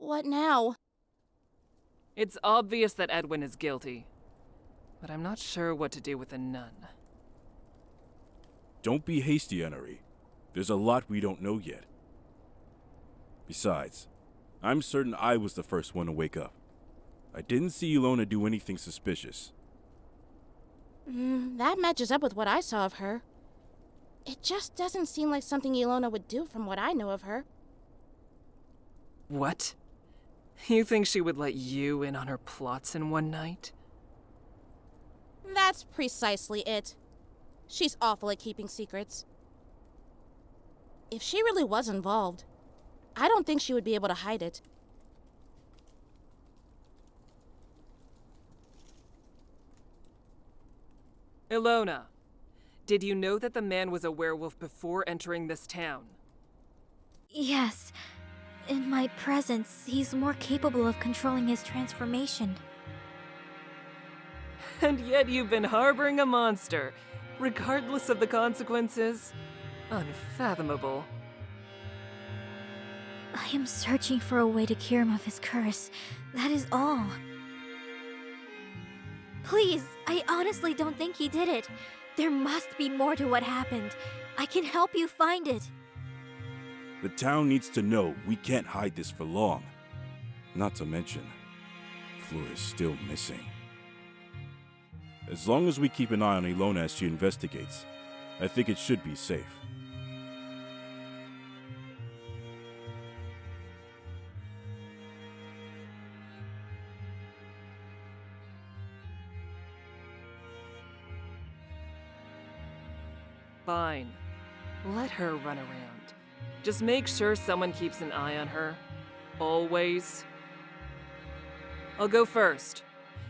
What now? It's obvious that Edwin is guilty, but I'm not sure what to do with a nun. Don't be hasty, Ennery. There's a lot we don't know yet. Besides, I'm certain I was the first one to wake up. I didn't see Ilona do anything suspicious. That matches up with what I saw of her. It just doesn't seem like something Ilona would do from what I know of her. What? You think she would let you in on her plots in one night? That's precisely it. She's awful at keeping secrets. If she really was involved, I don't think she would be able to hide it. Ilona, did you know that the man was a werewolf before entering this town? Yes. In my presence, he's more capable of controlling his transformation. And yet you've been harboring a monster, regardless of the consequences? Unfathomable. I am searching for a way to cure him of his curse. That is all. Please, I honestly don't think he did it. There must be more to what happened. I can help you find it. The town needs to know we can't hide this for long. Not to mention, Fleur is still missing. As long as we keep an eye on Ilona as she investigates, I think it should be safe. Fine. Let her run around. Just make sure someone keeps an eye on her. Always. I'll go first.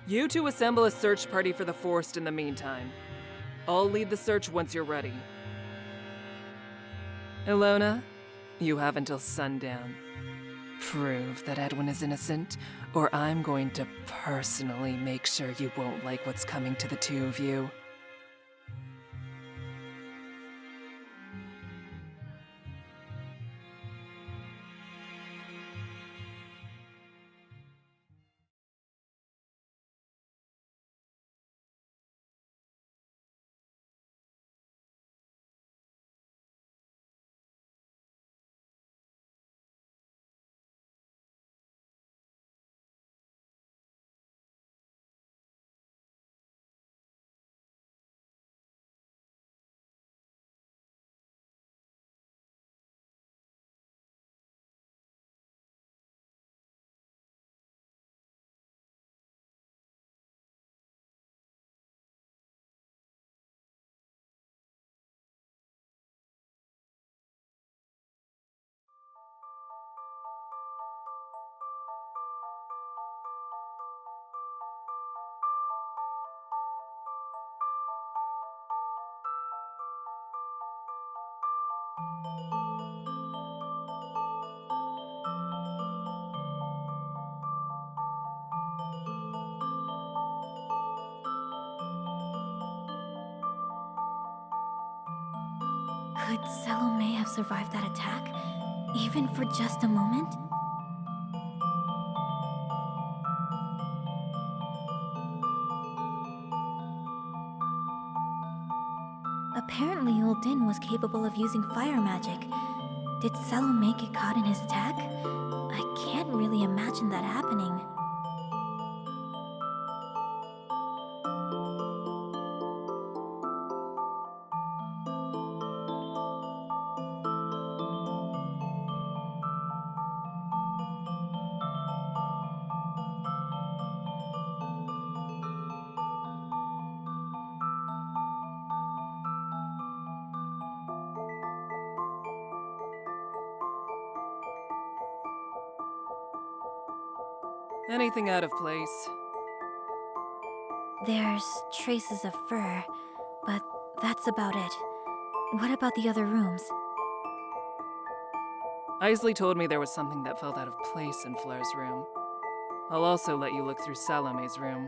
You two assemble a search party for the forest in the meantime. I'll lead the search once you're ready. Ilona, you have until sundown. Prove that Edwin is innocent, or I'm going to personally make sure you won't like what's coming to the two of you. Could Salome have survived that attack? Even for just a moment? Apparently Uldin was capable of using fire magic. Did Salome get caught in his attack? I can't really imagine that happening. Anything out of place? There's traces of fur, but that's about it. What about the other rooms? Isley told me there was something that felt out of place in Fleur's room. I'll also let you look through Salome's room.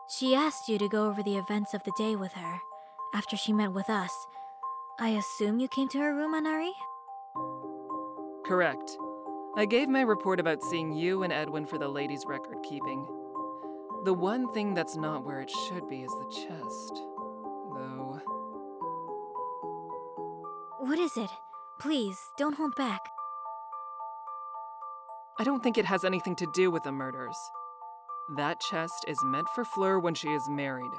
She asked you to go over the events of the day with her, after she met with us. I assume you came to her room, Anari? Correct. I gave my report about seeing you and Edwin for the ladies' record keeping. The one thing that's not where it should be is the chest. Though. What is it? Please, don't hold back. I don't think it has anything to do with the murders. That chest is meant for Fleur when she is married.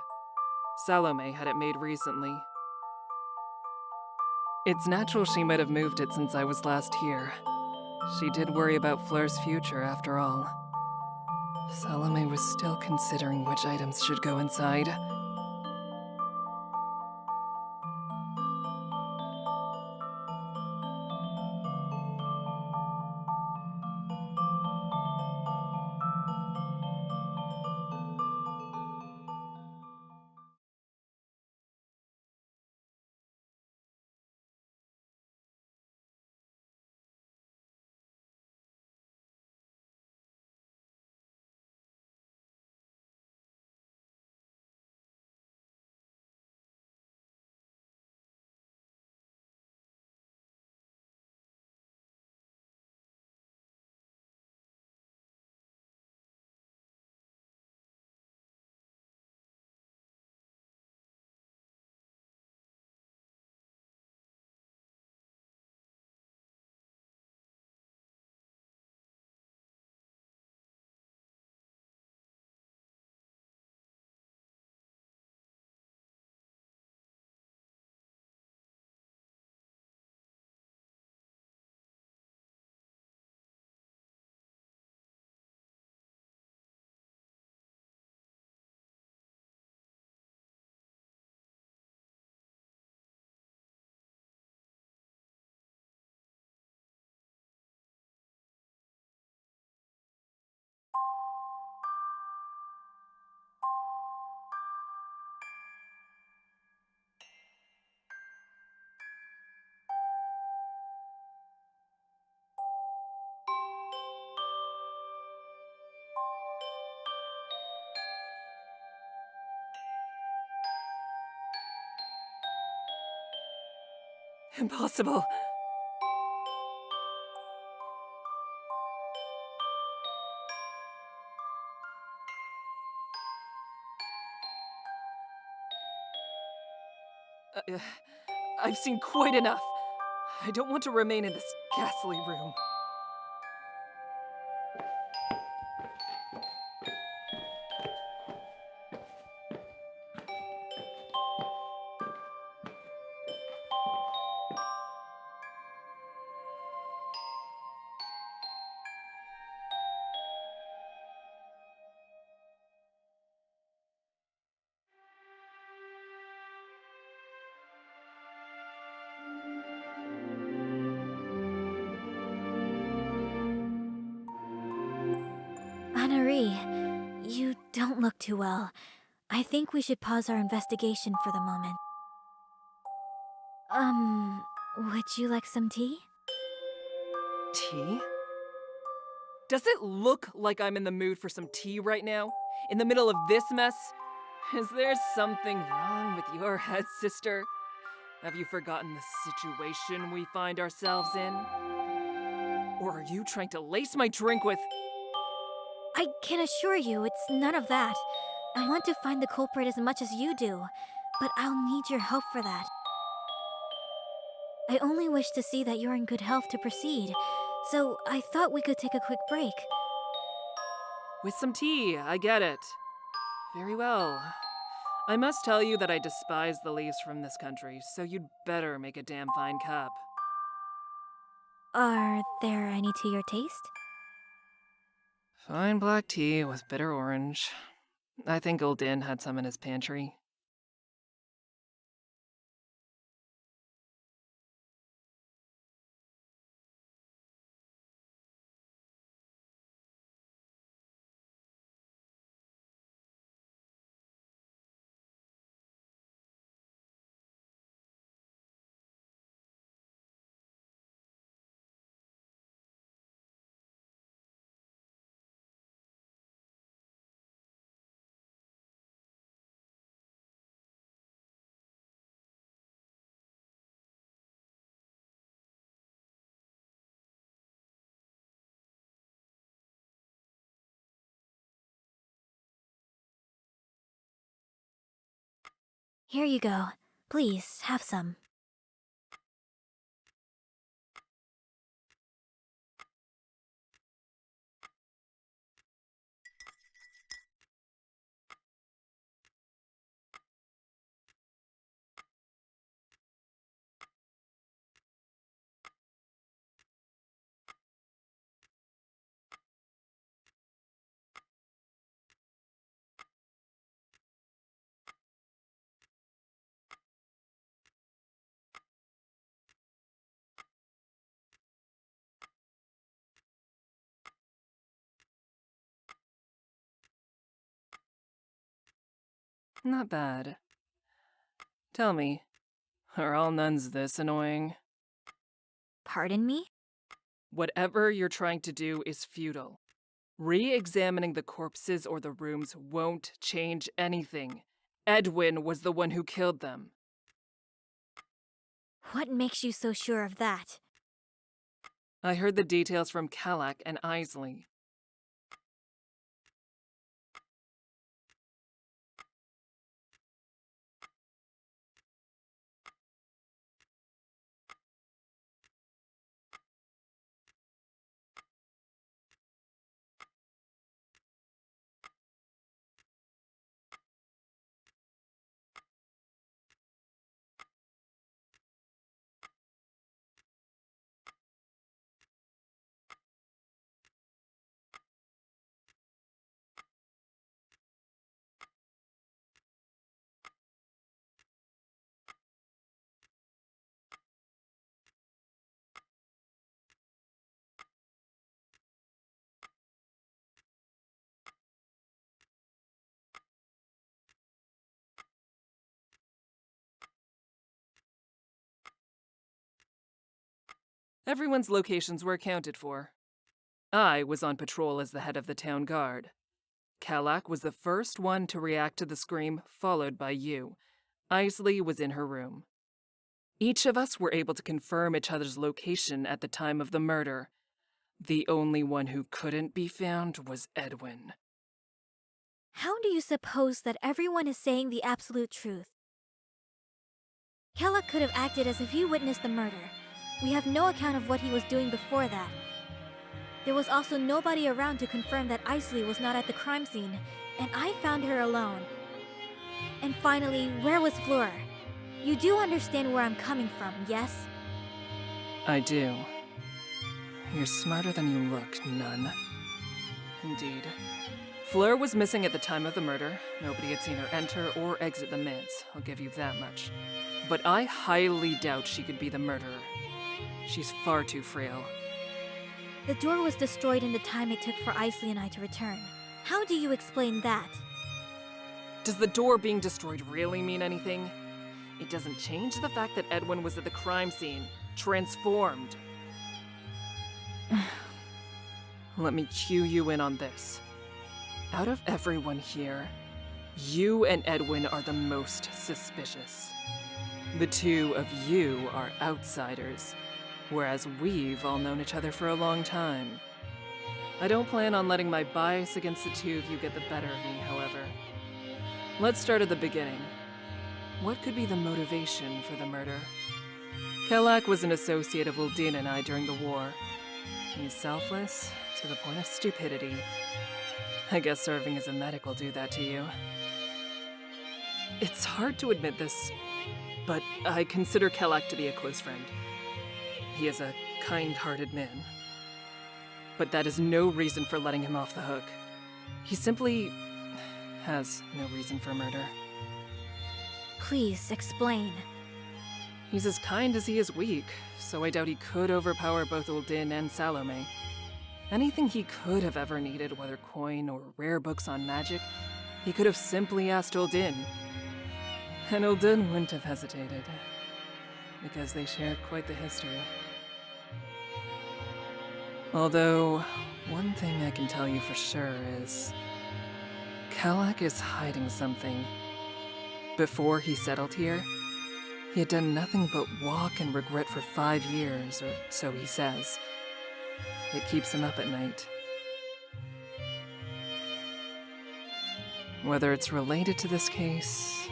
Salome had it made recently. It's natural she might have moved it since I was last here. She did worry about Fleur's future, after all. Salome was still considering which items should go inside. Impossible. I've seen quite enough. I don't want to remain in this ghastly room. Anari, you don't look too well. I think we should pause our investigation for the moment. Would you like some tea? Tea? Does it look like I'm in the mood for some tea right now? In the middle of this mess? Is there something wrong with your head, sister? Have you forgotten the situation we find ourselves in? Or are you trying to lace my drink with... I can assure you it's none of that. I want to find the culprit as much as you do, but I'll need your help for that. I only wish to see that you're in good health to proceed, so I thought we could take a quick break. With some tea, I get it. Very well. I must tell you that I despise the leaves from this country, so you'd better make a damn fine cup. Are there any to your taste? Fine black tea with bitter orange. I think old Dan had some in his pantry. Here you go. Please, have some. Not bad. Tell me, are all nuns this annoying? Pardon me? Whatever you're trying to do is futile. Re-examining the corpses or the rooms won't change anything. Edwin was the one who killed them. What makes you so sure of that? I heard the details from Kalak and Isley. Everyone's locations were accounted for. I was on patrol as the head of the town guard. Kalak was the first one to react to the scream, followed by you. Isley was in her room. Each of us were able to confirm each other's location at the time of the murder. The only one who couldn't be found was Edwin. How do you suppose that everyone is saying the absolute truth? Kella could have acted as if he witnessed the murder. We have no account of what he was doing before that. There was also nobody around to confirm that Isley was not at the crime scene, and I found her alone. And finally, where was Fleur? You do understand where I'm coming from, yes? I do. You're smarter than you look, nun. Indeed. Fleur was missing at the time of the murder. Nobody had seen her enter or exit the manse, I'll give you that much. But I highly doubt she could be the murderer. She's far too frail. The door was destroyed in the time it took for Isley and I to return. How do you explain that? Does the door being destroyed really mean anything? It doesn't change the fact that Edwin was at the crime scene, transformed. Let me cue you in on this. Out of everyone here, you and Edwin are the most suspicious. The two of you are outsiders, whereas we've all known each other for a long time. I don't plan on letting my bias against the two of you get the better of me, however. Let's start at the beginning. What could be the motivation for the murder? Kelak was an associate of Uldin and I during the war. He's selfless to the point of stupidity. I guess serving as a medic will do that to you. It's hard to admit this, but I consider Kelak to be a close friend. He is a kind-hearted man. But that is no reason for letting him off the hook. He simply has no reason for murder. Please, explain. He's as kind as he is weak, so I doubt he could overpower both Uldin and Salome. Anything he could have ever needed, whether coin or rare books on magic, he could have simply asked Uldin. And Uldin wouldn't have hesitated, because they share quite the history. Although, one thing I can tell you for sure is, Kelak is hiding something. Before he settled here, he had done nothing but walk and regret for 5 years, or so he says. It keeps him up at night. Whether it's related to this case,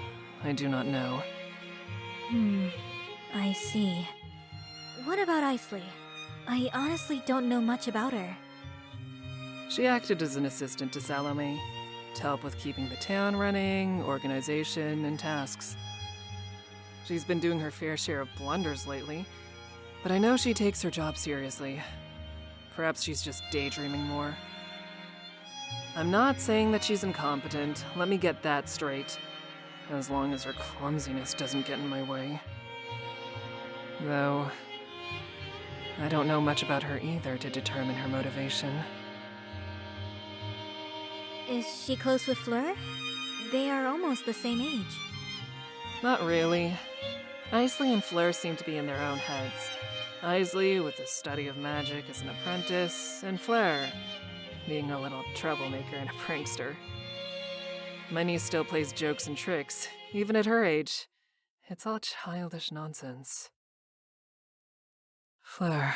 I do not know. I see. What about Isley? I honestly don't know much about her. She acted as an assistant to Salome, to help with keeping the town running, organization, and tasks. She's been doing her fair share of blunders lately, but I know she takes her job seriously. Perhaps she's just daydreaming more. I'm not saying that she's incompetent, let me get that straight, as long as her clumsiness doesn't get in my way. Though, I don't know much about her either to determine her motivation. Is she close with Fleur? They are almost the same age. Not really. Isley and Fleur seem to be in their own heads. Isley with the study of magic as an apprentice, and Fleur being a little troublemaker and a prankster. My niece still plays jokes and tricks, even at her age. It's all childish nonsense. Fleur.